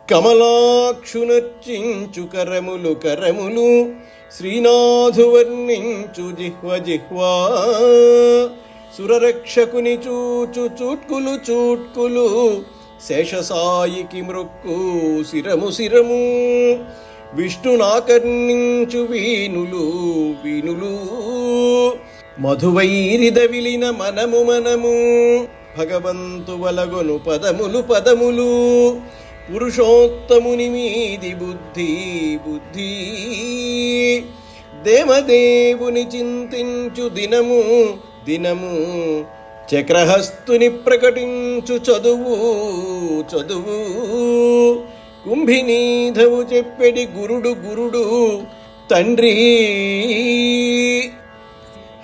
కమలాక్షునర్చించు కరములు కరములు, శ్రీనాథు వర్ణించు జిహ్వ జిహ్వా, సురరక్షకుని చూచు చూట్కులు చూట్కులు, శేషసాయికి మృక్కు శిరము శిరము, విష్ణునాకర్ణించు వీనులు వీనులు, మధువైరిద విలిన మనము మనము, భగవంతు వలగొను పదములు పదములు, పురుషోత్తముని మీది బుద్ధి బుద్ధి, దేవదేవుని చింతించు దినము దినము, చక్రహస్తుని ప్రకటించు చదువు చదువు, కుంభినీధవు చెప్పెడి గురుడు గురుడు తండ్రి,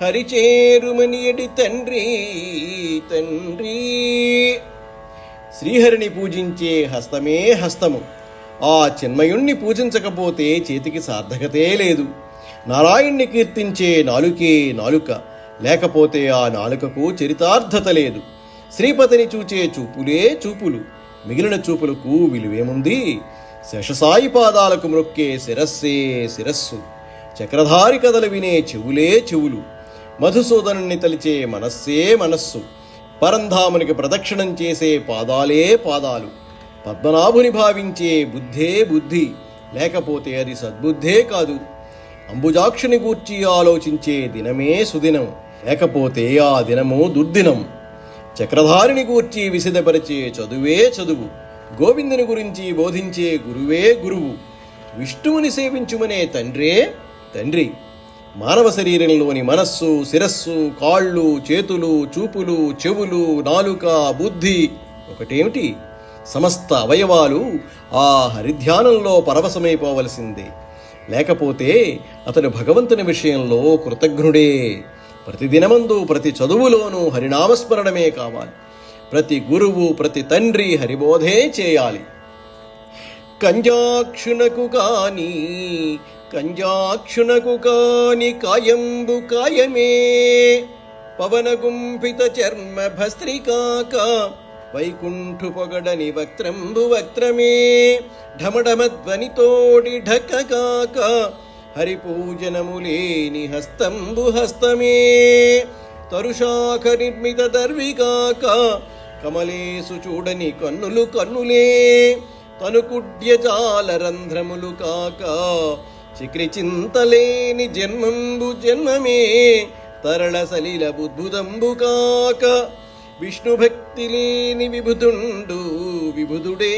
హరిచేరుమనియడి తండ్రి తండ్రి. శ్రీహరిని పూజించే హస్తమే హస్తము. ఆ చిన్మయుణ్ణి పూజించకపోతే చేతికి సార్థకతే లేదు. నారాయణ్ణి కీర్తించే నాలుకే నాలుక, లేకపోతే ఆ నాలుకకు చరితార్థత లేదు. శ్రీపతిని చూచే చూపులే చూపులు, మిగిలిన చూపులకు విలువేముంది? శేషసాయి పాదాలకు మ్రొక్కే శిరస్సే శిరస్సు, చక్రధారి కథలు వినే చెవులే చెవులు, మధుసూదనుణ్ణి తలిచే మనస్సే మనస్సు, పరంధామునికి ప్రదక్షిణం చేసే పాదాలే పాదాలు, పద్మనాభుని భావించే బుద్ధే బుద్ధి, లేకపోతే అది సద్బుద్ధే కాదు. అంబుజాక్షుని గూర్చి ఆలోచించే దినమే సుదినం, లేకపోతే ఆ దినము దుర్దినం. చక్రధారిని గూర్చి విసిదపరిచే చదువే చదువు, గోవిందుని గురించి బోధించే గురువే గురువు, విష్ణువుని సేవించుమనే తండ్రే తండ్రి. మానవ శరీరంలోని మనస్సు, శిరస్సు, కాళ్ళు, చేతులు, చూపులు, చెవులు, నాలుక, బుద్ధి ఒకటేమిటి? సమస్త అవయవాలు ఆ హరిధ్యానంలో పరవశమైపోవలసిందే. లేకపోతే అతడు భగవంతుని విషయంలో కృతజ్ఞుడే. ప్రతిదినమందు ప్రతి చదువులోనూ హరినామస్మరణమే కావాలి. ప్రతి గురువు, ప్రతి తండ్రి హరిబోధే చేయాలి. కంజాక్షునకు కాని కాయంబు కాయమే, పవనగుంభిత చర్మ భస్త్రికాక, వైకుంఠు పొగడని వక్త్రంబు వక్త్రమే, ఢమఢమధ్వనితోడి ఢక్కకాక, హరిపూజనములేని హస్తంబు హస్తమే, తరుశాఖ నిర్మిత దర్వికాక, కమలేసు చూడని కన్నులు కన్నులే, తనుకుడ్యజాల రంధ్రములు కాక, చిక్రి చింతలేని జన్మంబు జన్మమే, తరళ సలిల బుద్భుదంబు కాక, విష్ణుభక్తి లేని విభుదుండు విభుదుడే.